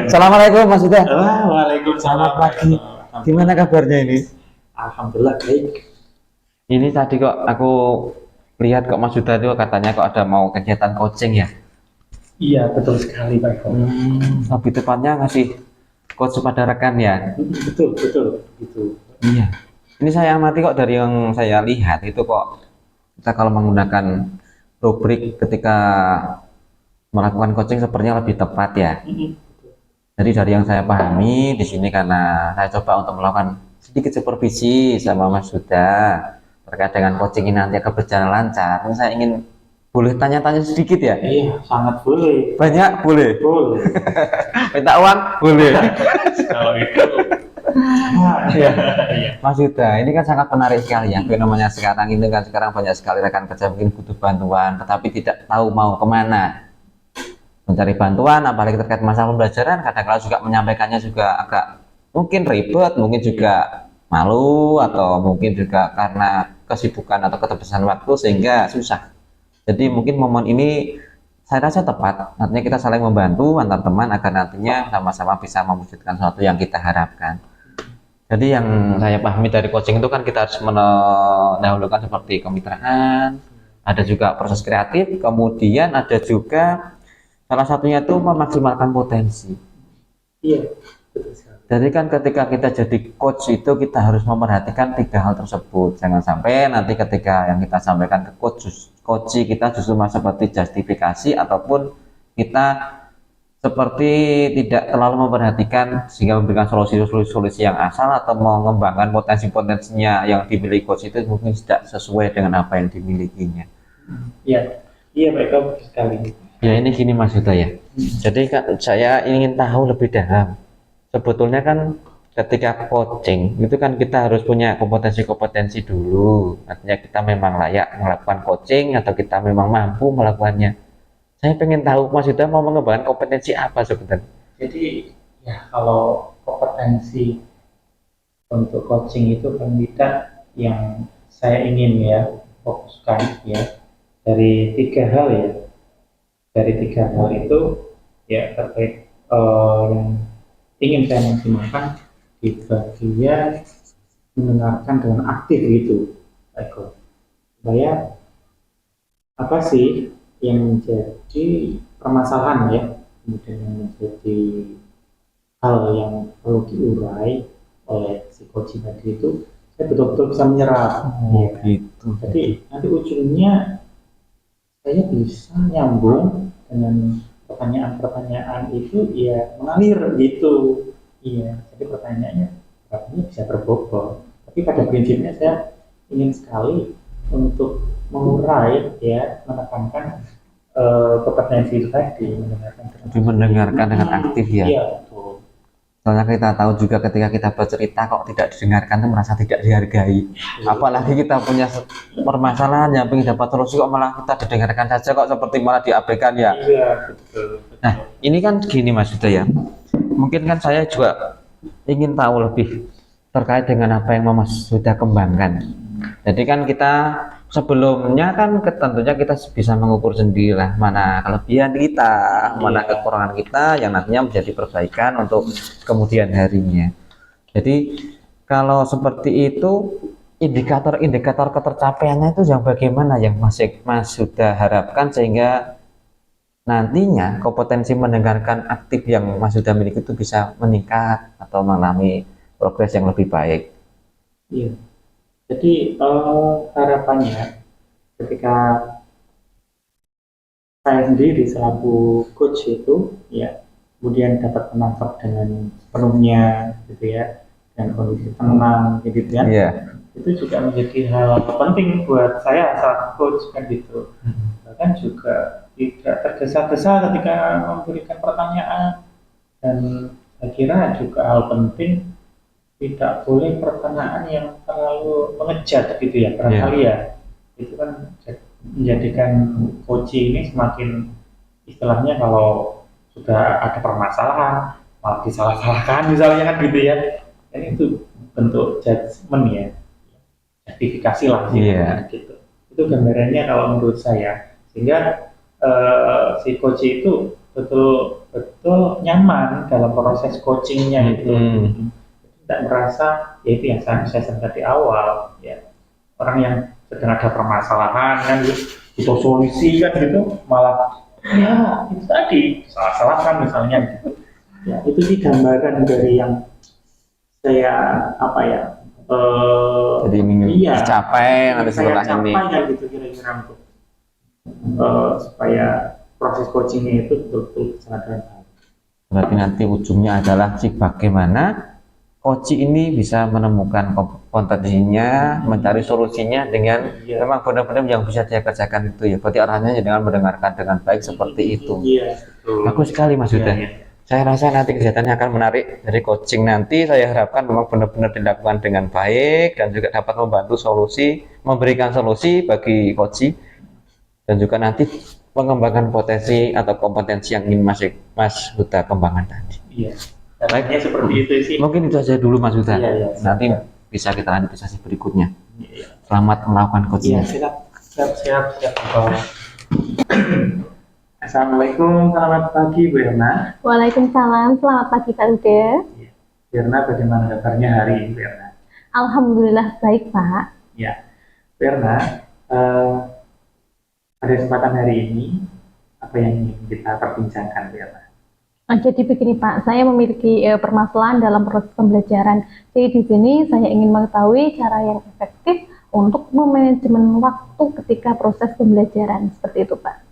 Assalamualaikum Mas Yuda. Waalaikumsalam. Selamat pagi. Gimana kabarnya ini? Alhamdulillah baik. Ini tadi kok aku lihat kok Mas Yuda itu katanya kok ada mau kegiatan coaching ya. Iya, betul sekali Pak Eko. Lebih tepatnya ngasih coach pada rekan ya. Betul, betul, gitu. Iya. Ini saya amati kok dari yang saya lihat itu kok kita kalau menggunakan rubrik ketika melakukan coaching sepertinya lebih tepat ya. Jadi dari yang saya pahami di sini karena saya coba untuk melakukan sedikit supervisi sama Mas Yuda terkait dengan coaching ini nanti akan berjalan lancar. Ini saya ingin boleh tanya-tanya sedikit ya? Iya, sangat boleh. Banyak boleh. Boleh. Minta uang boleh. Kalau itu. Iya. Mas Yuda, ini kan sangat menarik sekali ya. Fenomena sekarang ini kan sekarang banyak sekali rekan kerja mungkin butuh bantuan, tetapi tidak tahu mau kemana. Mencari bantuan, apalagi terkait masalah pembelajaran, kadang-kadang juga menyampaikannya juga agak mungkin ribet, mungkin juga malu, atau mungkin juga karena kesibukan atau keterbatasan waktu sehingga susah. Jadi mungkin momen ini saya rasa tepat, artinya kita saling membantu antar teman agar nantinya sama-sama bisa mewujudkan sesuatu yang kita harapkan. Jadi yang saya pahami dari coaching itu kan kita harus mendahulukan seperti kemitraan, ada juga proses kreatif, kemudian ada juga salah satunya itu memaksimalkan potensi. Iya, betul sekali. Jadi kan ketika kita jadi coach itu kita harus memperhatikan 3 hal tersebut. Jangan sampai nanti ketika yang kita sampaikan ke coach kita justru seperti justifikasi ataupun kita seperti tidak terlalu memperhatikan sehingga memberikan solusi-solusi yang asal atau mengembangkan potensi-potensinya yang dimiliki coach itu mungkin tidak sesuai dengan apa yang dimilikinya. Iya, iya Pak Eko, betul sekali. Ya ini gini Mas Yuda ya. Jadi kan saya ingin tahu lebih dalam. Sebetulnya kan ketika coaching itu kan kita harus punya kompetensi-kompetensi dulu. Artinya kita memang layak melakukan coaching atau kita memang mampu melakukannya. Saya pengen tahu Mas Yuda mau mengembangkan kompetensi apa sebenarnya. Jadi ya kalau kompetensi untuk coaching itu kan kita yang saya ingin ya fokuskan ya dari 3 hal ya. Dari 3 hal itu ya terkait yang ingin saya maksimalkan di bagian mendengarkan dengan aktif gitu, Eko. Supaya apa sih yang menjadi permasalahan ya, kemudian yang menjadi hal yang perlu diurai oleh si coaching tadi itu, saya betul-betul bisa menyerap. Oh gitu. Jadi nanti ujungnya saya bisa nyambung dengan pertanyaan-pertanyaan itu ya mengalir gitu. Iya, jadi pertanyaannya bisa berbobot. Tapi pada prinsipnya saya ingin sekali untuk mengurai ya, menekankan kompetensi itu tadi, mendengarkan dengan aktif ya. Iya, betul. Soalnya kita tahu juga ketika kita bercerita kok tidak didengarkan itu merasa tidak dihargai. Apalagi kita punya permasalahan yang ingin dapat solusi kok malah kita didengarkan saja kok seperti malah diabaikan ya. Iya, betul. Nah ini kan gini Mas Yuda ya. Mungkin kan saya juga ingin tahu lebih terkait dengan apa yang Mas sudah kembangkan. Jadi kan kita sebelumnya kan tentunya kita bisa mengukur sendirilah mana kelebihan kita, mana kekurangan kita yang nantinya menjadi perbaikan untuk kemudian harinya. Jadi kalau seperti itu indikator-indikator ketercapaiannya itu yang bagaimana yang Mas sudah harapkan sehingga nantinya kompetensi mendengarkan aktif yang Mas sudah miliki itu bisa meningkat atau mengalami progres yang lebih baik. Iya. Jadi harapannya ketika saya sendiri selaku coach itu ya kemudian dapat menangkap dengan sepenuhnya gitu ya dan kondisi tenang gitu ya. Itu juga menjadi hal penting buat saya selaku coach kan gitu. Bahkan juga tidak tergesa-gesa ketika memberikan pertanyaan dan saya kira juga hal penting tidak boleh pertanyaan yang terlalu mengejat gitu ya barangkali ya itu kan menjadikan coaching ini semakin istilahnya kalau sudah ada permasalahan malah disalah-salahkan misalnya kan gitu ya ini itu bentuk judgement ya justifikasi lah gitu itu gambarannya kalau menurut saya sehingga si coach itu betul nyaman dalam proses coachingnya itu. Tidak merasa ya itu yang saya sampaikan di awal ya, orang yang sedang ada permasalahan kan itu solusi kan gitu malah ya itu tadi salah-salahkan misalnya gitu. Ya itu sih gambaran dari yang saya apa ya jadi ingin tercapai nanti saya setelah ini capai kan gitu kira-kira untuk supaya proses coachingnya itu betul-betul sangat baik. Berarti nanti ujungnya adalah bagaimana coach ini bisa menemukan kompetensinya, mencari solusinya dengan memang benar-benar yang bisa dia kerjakan itu ya. Berarti arahnya dengan mendengarkan dengan baik seperti itu. Bagus sekali Mas Yuda. Saya rasa nanti kegiatannya akan menarik dari coaching nanti. Saya harapkan memang benar-benar dilakukan dengan baik dan juga dapat membantu solusi, memberikan solusi bagi coach dan juga nanti mengembangkan potensi atau kompetensi yang ingin Mas Yuda kembangkan tadi. Iya. Baiknya seperti itu sih. Mungkin itu saja dulu Mas Yuda. Iya. Nanti bisa kita lanjut di sesi berikutnya. Iya. Selamat melakukan coaching. Iya, siap. Assalamualaikum, selamat pagi Bu Erna. Waalaikumsalam, selamat pagi Pak Uda. Bu Erna, bagaimana kabarnya hari ini Bu Erna? Alhamdulillah baik Pak. Ya, Bu Erna, pada kesempatan hari ini apa yang ingin kita perbincangkan Bu Erna? Jadi begini Pak, saya memiliki permasalahan dalam proses pembelajaran. Jadi di sini saya ingin mengetahui cara yang efektif untuk memanajemen waktu ketika proses pembelajaran, seperti itu Pak.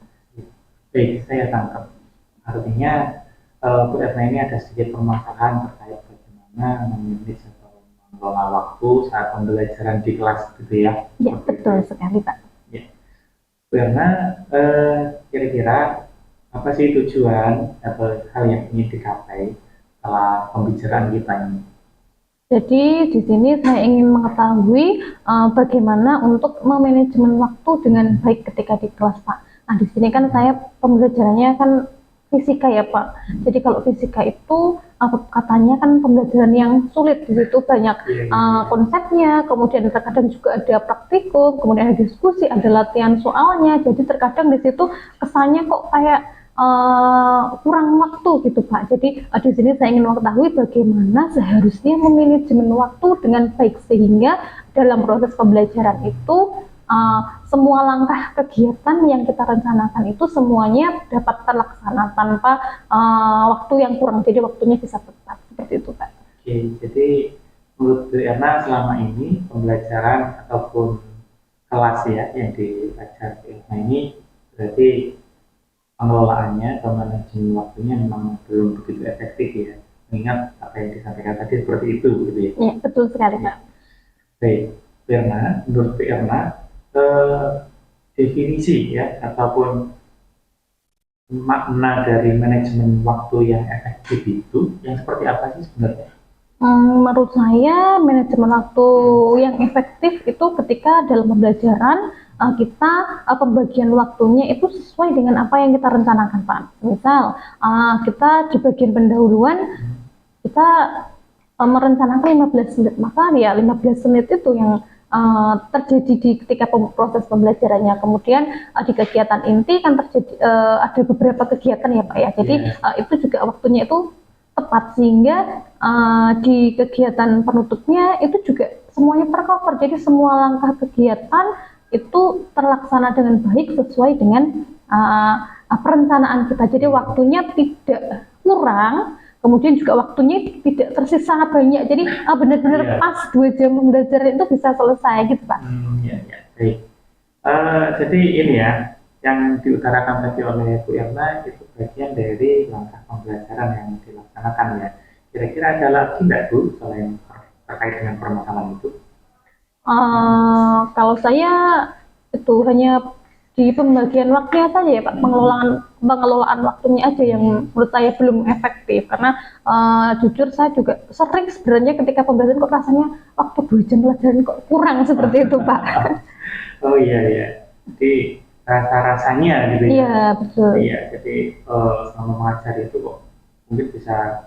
Baik, saya tangkap. Artinya Bu Erna ini ada sedikit permasalahan terkait bagaimana memanage atau mengelola waktu saat pembelajaran di kelas gitu ya? Ya, betul sekali Pak. Ya. Bu Erna, kira-kira apa sih tujuan atau hal yang ingin dicapai setelah pembicaraan kita ini? Jadi di sini saya ingin mengetahui bagaimana untuk memanajemen waktu dengan baik ketika di kelas Pak. Nah di sini kan saya pembelajarannya kan fisika ya Pak. Jadi kalau fisika itu katanya kan pembelajaran yang sulit, di situ banyak konsepnya, kemudian terkadang juga ada praktikum, kemudian ada diskusi, ada latihan soalnya. Jadi terkadang di situ kesannya kok kayak kurang waktu gitu Pak. Jadi di sini saya ingin mengetahui bagaimana seharusnya memanajemen waktu dengan baik sehingga dalam proses pembelajaran itu semua langkah kegiatan yang kita rencanakan itu semuanya dapat terlaksana tanpa waktu yang kurang. Jadi waktunya bisa tepat seperti itu Pak. Oke, jadi menurut Bu Erna selama ini pembelajaran ataupun kelas ya yang diajar Bu Erna ini berarti pengelolaannya atau manajemen waktunya memang belum begitu efektif ya, mengingat apa yang disampaikan tadi seperti itu gitu ya. Ya betul sekali Pak. Baik, Bu Erna, menurut Bu Erna definisi ya ataupun makna dari manajemen waktu yang efektif itu yang seperti apa sih sebenarnya? Menurut saya manajemen waktu yang efektif itu ketika dalam pembelajaran kita pembagian waktunya itu sesuai dengan apa yang kita rencanakan Pak. Misal kita di bagian pendahuluan kita merencanakan 15 menit, maka ya 15 menit itu yang terjadi di ketika proses pembelajarannya. Kemudian di kegiatan inti kan terjadi ada beberapa kegiatan ya Pak ya. Jadi itu juga waktunya itu tepat sehingga di kegiatan penutupnya itu juga semuanya tercover. Jadi semua langkah kegiatan itu terlaksana dengan baik sesuai dengan perencanaan kita. Jadi waktunya tidak kurang, kemudian juga waktunya tidak tersisa banyak. Jadi benar-benar pas 2 jam belajar itu bisa selesai gitu Pak. Ya, baik. Jadi ini ya, yang diutarakan tadi oleh Bu Erna itu bagian dari langkah pembelajaran yang dilaksanakan ya. Kira-kira ada lagi nggak Bu selain terkait dengan permasalahan itu? Kalau saya itu hanya di pembagian waktunya saja ya Pak, pengelolaan waktunya aja yang menurut saya belum efektif karena jujur saya juga sering sebenarnya ketika pembelajaran kok rasanya waktu 2 jam pelajaran kok kurang seperti itu Pak. Oh iya, jadi rasa-rasanya gitu ya. Iya betul. Iya, jadi selama mengajar itu kok mungkin bisa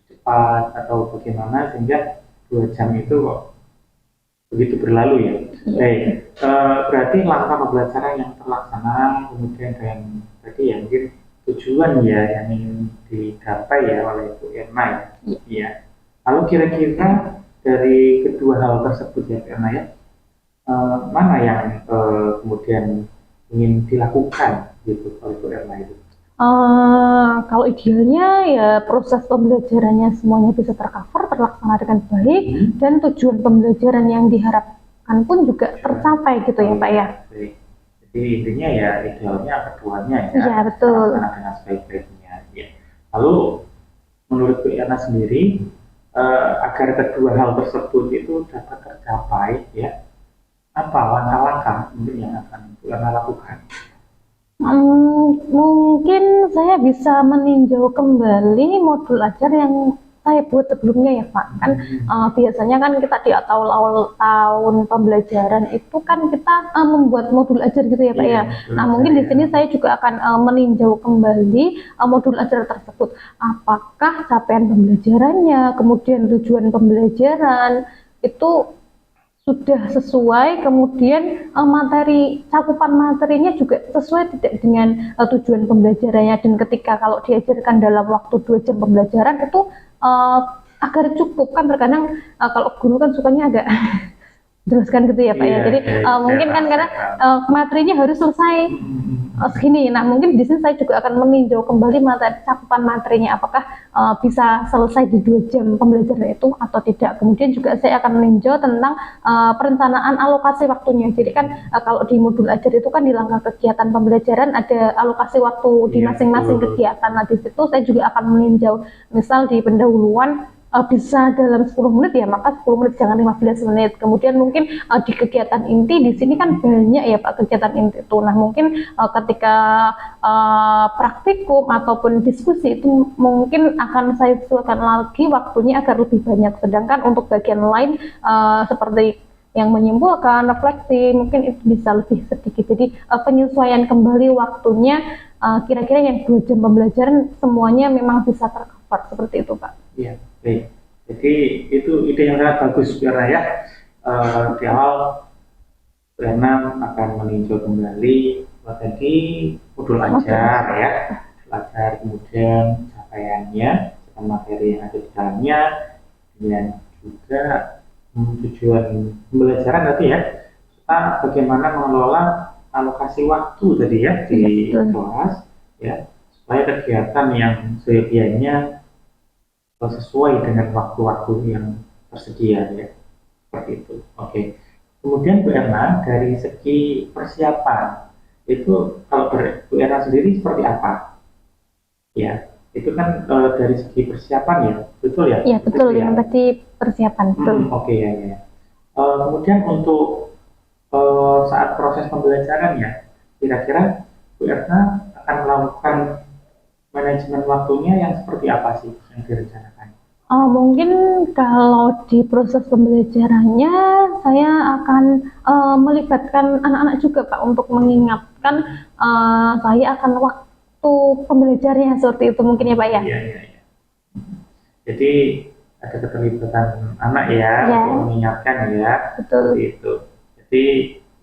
cepat atau bagaimana sehingga 2 jam itu kok begitu berlalu ya. Baik, berarti langkah pembelajaran yang terlaksana kemudian dengan tadi ya mungkin tujuan ya yang ingin digapai ya oleh Bu Erna ya. Iya. Iya. Lalu kira-kira dari kedua hal tersebut ya Bu Erna ya, mana yang kemudian ingin dilakukan gitu oleh Bu Erna itu? Kalau idealnya ya proses pembelajarannya semuanya bisa tercover, terlaksana dengan baik, dan tujuan pembelajaran yang diharapkan pun juga tercapai gitu ya Pak ya. Baik. Jadi intinya ya idealnya keduanya ya. Iya betul. Terlaksana dengan sebaik-baiknya. Ya. Lalu menurut Bu Erna sendiri, agar kedua hal tersebut itu dapat tercapai ya, apa langkah-langkah mungkin yang akan Bu Erna lakukan? Mungkin saya bisa meninjau kembali modul ajar yang saya buat sebelumnya ya Pak. Kan biasanya kan kita di awal tahun pembelajaran itu kan kita membuat modul ajar gitu ya Pak ya. Nah mungkin di sini saya juga akan meninjau kembali modul ajar tersebut. Apakah capaian pembelajarannya, kemudian tujuan pembelajaran itu sudah sesuai, kemudian cakupan materinya juga sesuai tidak dengan tujuan pembelajarannya, dan ketika kalau diajarkan dalam waktu 2 jam pembelajaran itu agar cukup. Kan terkadang kalau guru kan sukanya agak teruskan gitu ya Pak ya. Jadi mungkin kan karena materinya harus selesai segini. Nah mungkin di sini saya juga akan meninjau kembali cakupan materinya, apakah bisa selesai di 2 jam pembelajaran itu atau tidak. Kemudian juga saya akan meninjau tentang perencanaan alokasi waktunya. Jadi kan kalau di modul ajar itu kan di langkah kegiatan pembelajaran ada alokasi waktu di masing-masing kegiatan. Nah di situ saya juga akan meninjau, misal di pendahuluan bisa dalam 10 menit ya, maka 10 menit jangan 15 menit. Kemudian mungkin di kegiatan inti di sini kan banyak ya Pak kegiatan inti itu. Nah mungkin ketika praktikum ataupun diskusi itu mungkin akan saya sesuaikan lagi waktunya agar lebih banyak. Sedangkan untuk bagian lain seperti yang menyimpulkan, refleksi, mungkin itu bisa lebih sedikit. Jadi penyesuaian kembali waktunya kira-kira yang 2 jam pembelajaran semuanya memang bisa tercover seperti itu Pak. Iya, baik. Jadi itu ide yang sangat bagus karena ya di awal Rena akan meninjau kembali tadi modul ajar ya, ajar kemudian capaiannya, materi yang ada di dalamnya, dan juga tujuan pembelajaran tadi ya, serta bagaimana mengelola alokasi waktu tadi ya di kelas ya, supaya kegiatan yang seyogianya sesuai dengan waktu-waktu yang tersedia ya, seperti itu. Oke. Kemudian Bu Erna dari segi persiapan itu kalau Bu Erna sendiri seperti apa? Ya, itu kan dari segi persiapan ya, betul ya? Iya betul, yang tadi persiapan betul. Oke ya ya. Kemudian untuk saat proses pembelajaran ya, kira-kira Bu Erna akan melakukan manajemen waktunya yang seperti apa sih yang direncanakan? Mungkin kalau di proses pembelajarannya saya akan melibatkan anak-anak juga Pak untuk mengingatkan saya akan waktu pembelajarannya seperti itu mungkin ya Pak ya? Iya, iya, iya. Jadi ada keterlibatan anak ya, untuk mengingatkan ya, betul. Seperti itu. Jadi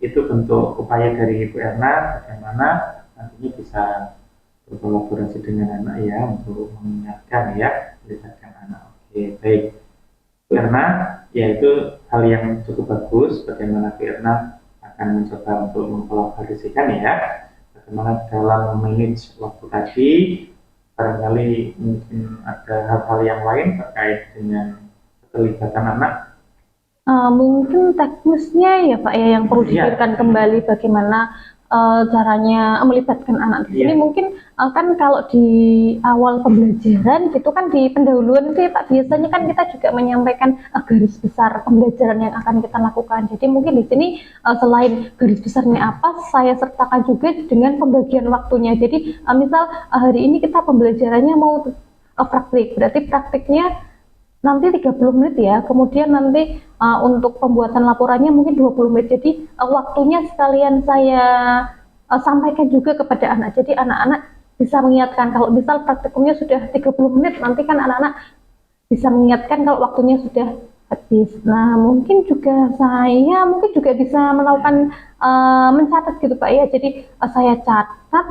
itu bentuk upaya dari Bu Erna bagaimana nantinya bisa berkolaborasi dengan anak ya untuk mengingatkan ya, melibatkan anak. Oke, baik. Bu Erna, ya itu hal yang cukup bagus bagaimana Bu Erna akan mencoba untuk mengkolaborasikan ya, bagaimana dalam manage waktu tadi. Barangkali mungkin ada hal-hal yang lain terkait dengan keterlibatan anak. Mungkin teknisnya ya Pak ya yang perlu dipikirkan kembali bagaimana caranya melibatkan anak di sini. Mungkin kan kalau di awal pembelajaran gitu kan di pendahuluan itu ya Pak, biasanya kan kita juga menyampaikan garis besar pembelajaran yang akan kita lakukan. Jadi mungkin di sini selain garis besarnya apa, saya sertakan juga dengan pembagian waktunya. Jadi misal hari ini kita pembelajarannya mau praktik, berarti praktiknya nanti 30 menit ya, kemudian nanti untuk pembuatan laporannya mungkin 20 menit. Jadi waktunya sekalian saya sampaikan juga kepada anak. Jadi anak-anak bisa mengingatkan kalau misal praktikumnya sudah 30 menit, nanti kan anak-anak bisa mengingatkan kalau waktunya sudah habis. Nah mungkin juga bisa melakukan mencatat gitu Pak ya. Jadi saya catat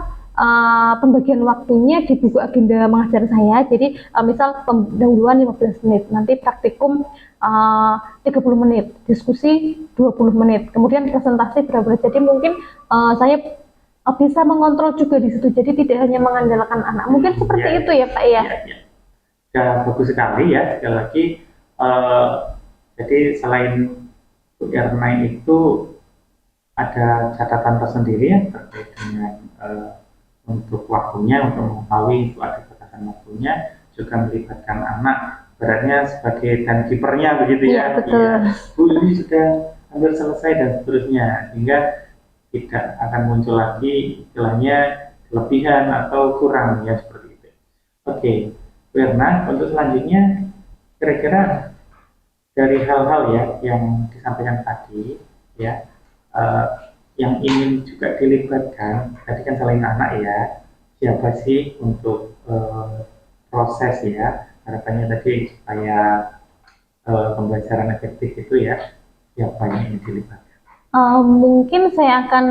pembagian waktunya di buku agenda mengajar saya. Jadi misal pendahuluan 15 menit, nanti praktikum 30 menit, diskusi 20 menit, kemudian presentasi berapa. Jadi mungkin saya bisa mengontrol juga di situ. Jadi tidak hanya mengandalkan anak. Mungkin seperti itu ya Pak ya. Ya, bagus sekali ya. Sekali lagi, jadi selain Bu Erna itu ada catatan tersendiri ya terkait dengan untuk waktunya, untuk mengetahui itu ada catatan waktunya, juga melibatkan anak, beratnya sebagai timekeepernya begitu ya. Betul. Ya. Bu, ini sudah hampir selesai dan seterusnya, sehingga tidak akan muncul lagi istilahnya kelebihan atau kurang ya seperti itu. Oke, Bu Erna, untuk selanjutnya kira-kira dari hal-hal ya yang disampaikan tadi ya, yang ingin juga dilibatkan tadi kan selain anak ya, siapa sih untuk proses ya, harapannya tadi supaya pembelajaran efektif itu ya, siapa yang ingin dilibatkan? Mungkin saya akan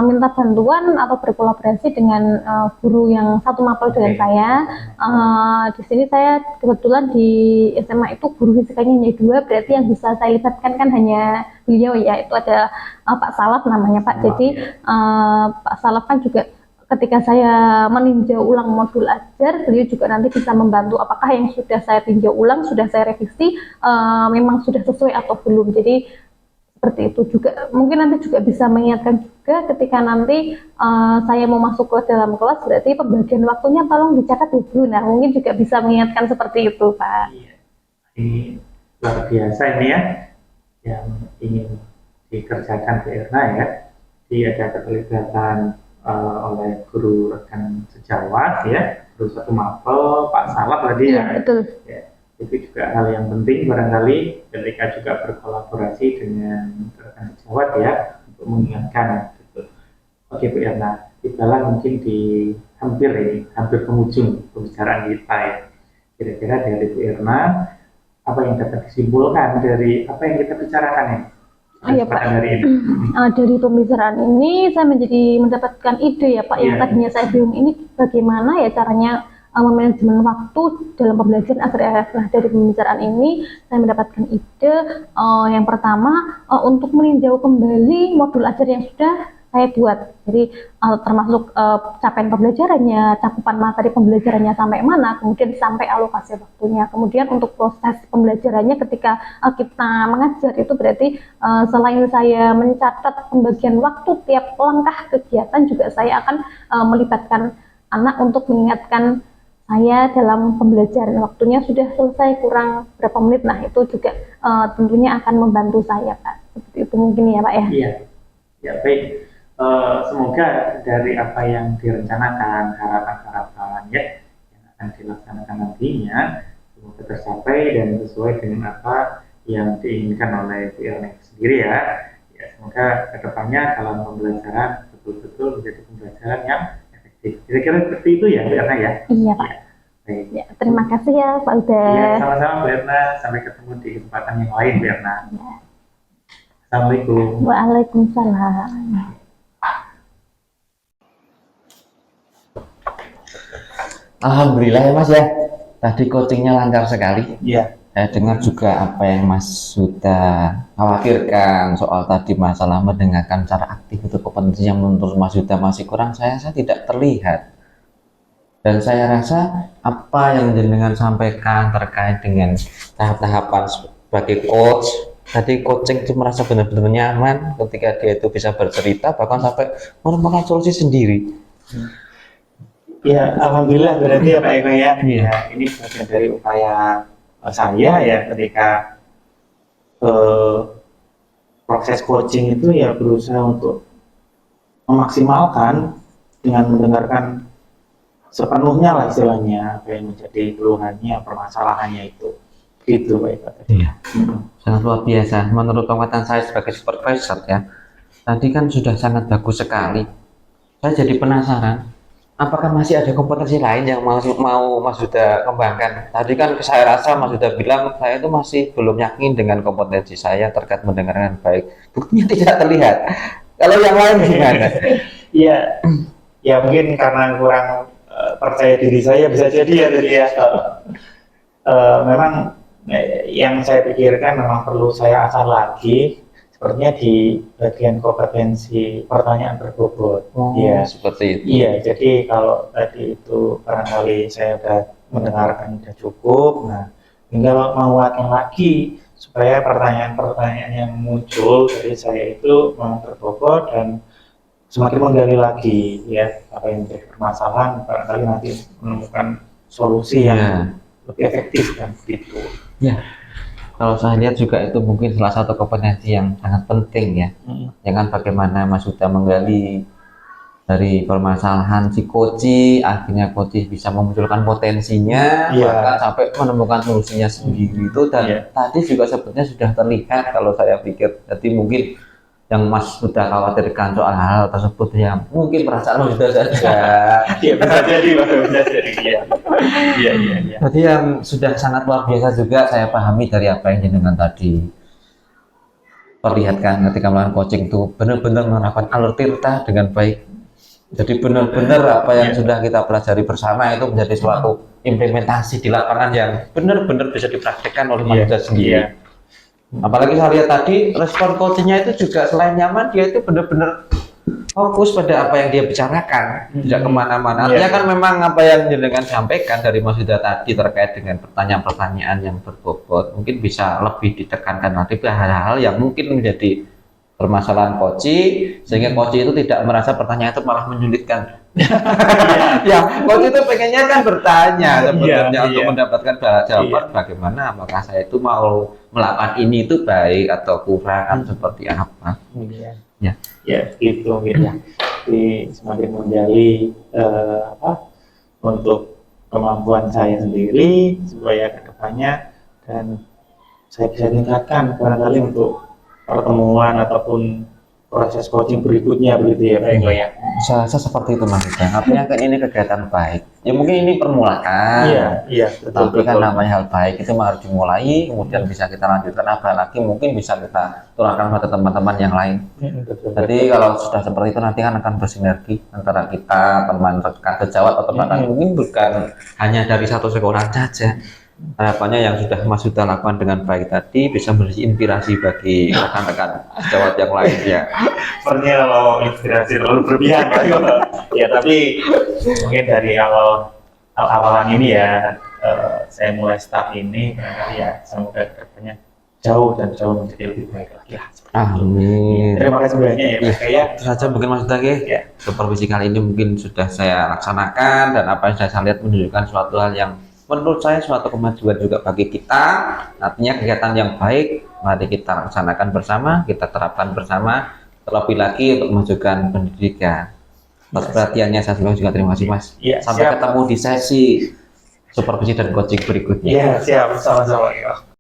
minta bantuan atau berkolaborasi dengan guru yang satu mapel dengan saya. Di sini saya kebetulan di SMA itu guru fisikanya hanya 2, berarti yang bisa saya libatkan kan hanya beliau ya. Itu ada Pak Salaf namanya Pak. Jadi Pak Salaf kan juga ketika saya meninjau ulang modul ajar, beliau juga nanti bisa membantu apakah yang sudah saya tinjau ulang, sudah saya revisi, memang sudah sesuai atau belum. Jadi seperti itu juga. Mungkin nanti juga bisa mengingatkan juga ketika nanti saya mau masuk ke dalam kelas, berarti pembagian waktunya tolong dicatat dulu. Nah, mungkin juga bisa mengingatkan seperti itu, Pak. Iya. Ini luar biasa ini ya, yang ingin dikerjakan Bu Erna ya. Jadi ada keterlibatan oleh guru rekan sejawat ya, guru satu mapel, Pak Salaf tadi ya. Betul. Ya. Itu juga hal yang penting barangkali ketika juga berkolaborasi dengan rekan sejawat ya untuk mengingatkan gitu. Oke Bu Erna, kita mungkin di hampir penghujung pembicaraan kita ya. Kira-kira dari Bu Erna apa yang dapat disimpulkan dari apa yang kita bicarakan ya? Iya Pak. Hari ini. Dari pembicaraan ini saya mendapatkan ide ya Pak, yang tadinya saya bingung ini bagaimana ya caranya manajemen waktu dalam pembelajaran agar efektif. Nah, dari pembicaraan ini saya mendapatkan ide yang pertama untuk meninjau kembali modul ajar yang sudah saya buat. Jadi termasuk capaian pembelajarannya, cakupan materi pembelajarannya sampai mana, kemudian sampai alokasi waktunya. Kemudian untuk proses pembelajarannya ketika kita mengajar itu berarti selain saya mencatat pembagian waktu tiap langkah kegiatan, juga saya akan melibatkan anak untuk mengingatkan saya dalam pembelajaran, waktunya sudah selesai kurang berapa menit. Nah, itu juga tentunya akan membantu saya Pak. Seperti itu mungkin ya Pak ya. Iya, ya baik. Semoga dari apa yang direncanakan, harapan-harapan ya yang akan dilaksanakan nantinya semoga tercapai dan sesuai dengan apa yang diinginkan oleh Bu Erna sendiri ya. Ya, semoga kedepannya dalam pembelajaran betul-betul menjadi pembelajaran yang kira-kira seperti itu ya Bu Erna ya? Iya Pak. Baik. Ya, terima kasih ya Pak Uda. Iya, sama-sama Bu Erna. Sampai ketemu di kesempatan yang lain Bu Erna. Ya. Assalamualaikum. Waalaikumsalam. Alhamdulillah ya Mas ya. Tadi coachingnya lancar sekali. Iya. Saya dengar juga apa yang Mas sudah khawatirkan soal tadi masalah mendengarkan cara aktif itu kompetensi yang menurut Mas Yuda masih kurang, saya tidak terlihat. Dan saya rasa apa yang jenengan sampaikan terkait dengan tahap-tahapan sebagai coach, tadi coaching itu merasa benar-benar nyaman ketika dia itu bisa bercerita, bahkan sampai menemukan solusi sendiri. Ya, alhamdulillah berarti ya Pak Eko ya. Ya, ini bagian dari upaya saya ya ketika proses coaching itu ya berusaha untuk memaksimalkan dengan mendengarkan sepenuhnya lah istilahnya apa yang menjadi keluhannya, permasalahannya itu. Gitu Pak Eko. Iya. Sangat luar biasa. Menurut pengamatan saya sebagai supervisor ya, tadi kan sudah sangat bagus sekali. Saya jadi penasaran. Apakah masih ada kompetensi lain yang mau Mas Yuda kembangkan? Tadi kan saya rasa Mas Yuda bilang saya itu masih belum yakin dengan kompetensi saya terkait mendengarkan baik. Buktinya tidak terlihat. Kalau yang lain gimana? Iya, ya mungkin karena kurang percaya diri saya bisa jadi ya tadi ya. Memang yang saya pikirkan memang perlu saya asah lagi sepertinya di bagian kompetensi pertanyaan berbobot. Ya, seperti itu. iya, jadi kalau tadi itu barangkali saya udah mendengarkan udah cukup, nah tinggal menguatkan lagi supaya pertanyaan-pertanyaan yang muncul dari saya itu memang berbobot dan semakin menggali lagi ya apa yang menjadi permasalahan, barangkali nanti menemukan solusi yang lebih efektif kan gitu. Ya, kalau saya lihat juga itu mungkin salah satu kompetensi yang sangat penting ya. Jangan bagaimana Mas Huda menggali dari permasalahan si coach, akhirnya coach bisa memunculkan potensinya, bahkan sampai menemukan solusinya sendiri itu. Dan tadi juga sebenarnya sudah terlihat kalau saya pikir. Jadi mungkin yang Mas sudah khawatirkan soal hal tersebut yang mungkin perasaan Mas sudah saja. Iya bisa jadi, bisa jadi. Iya. Jadi yang sudah sangat luar biasa juga saya pahami dari apa yang jenengan tadi perlihatkan ketika melakukan coaching itu benar-benar menerapkan alur tirta dengan baik. Jadi benar-benar apa yang sudah kita pelajari bersama itu menjadi suatu implementasi di lapangan yang benar-benar bisa dipraktikkan oleh manusia sendiri. Apalagi saya lihat tadi respon coachingnya itu juga selain nyaman, dia itu benar-benar fokus pada apa yang dia bicarakan, tidak kemana-mana. Artinya kan memang apa yang jenengan sampaikan dari Mas Huda tadi terkait dengan pertanyaan-pertanyaan yang berbobot, mungkin bisa lebih ditekankan lagi ke hal-hal yang mungkin menjadi permasalahan coaching, sehingga coaching itu tidak merasa pertanyaan itu malah menyulitkan. Ya, coach itu pengennya kan bertanya sebenarnya untuk mendapatkan jawaban bagaimana, apakah saya itu mau melakukan ini itu baik atau kurang seperti apa. Ya gitu ya. Jadi semakin menggali untuk kemampuan saya sendiri supaya kedepannya dan saya bisa tingkatkan barangkali untuk pertemuan ataupun proses coaching berikutnya begitu ya Pak Eko ya. Saya rasa seperti itu Mas Huda. Artinya kan ini kegiatan baik. Ya mungkin ini permulaan. Iya. Tapi kan namanya hal baik itu harus dimulai, kemudian bisa kita lanjutkan apalagi mungkin bisa kita tularkan pada teman-teman yang lain. Jadi kalau sudah seperti itu nanti kan akan bersinergi antara kita, teman rekan sejawat atau bahkan mungkin bukan hanya dari satu sekolah saja. Harapannya yang sudah Mas Huda lakukan dengan baik tadi bisa menjadi inspirasi bagi rekan-rekan sejawat yang lainnya. Sebenarnya kalau inspirasi terlalu berlebihan ya, tapi mungkin dari awalan ini ya saya mulai start ini ya semoga kedepannya jauh menjadi lebih baik lagi lah. Amin. Terima kasih banyak ya Pak ya. Itu saja mungkin Mas Huda ya. Supervisi kali ini mungkin sudah saya laksanakan dan apa yang saya lihat menunjukkan suatu hal yang menurut saya suatu kemajuan juga bagi kita. Artinya kegiatan yang baik mari kita laksanakan bersama, kita terapkan bersama, terlebih lagi untuk memajukan pendidikan. Atas perhatiannya saya juga terima kasih Mas. Sampai ketemu di sesi supervisi dan coaching berikutnya. Iya siap, sama-sama.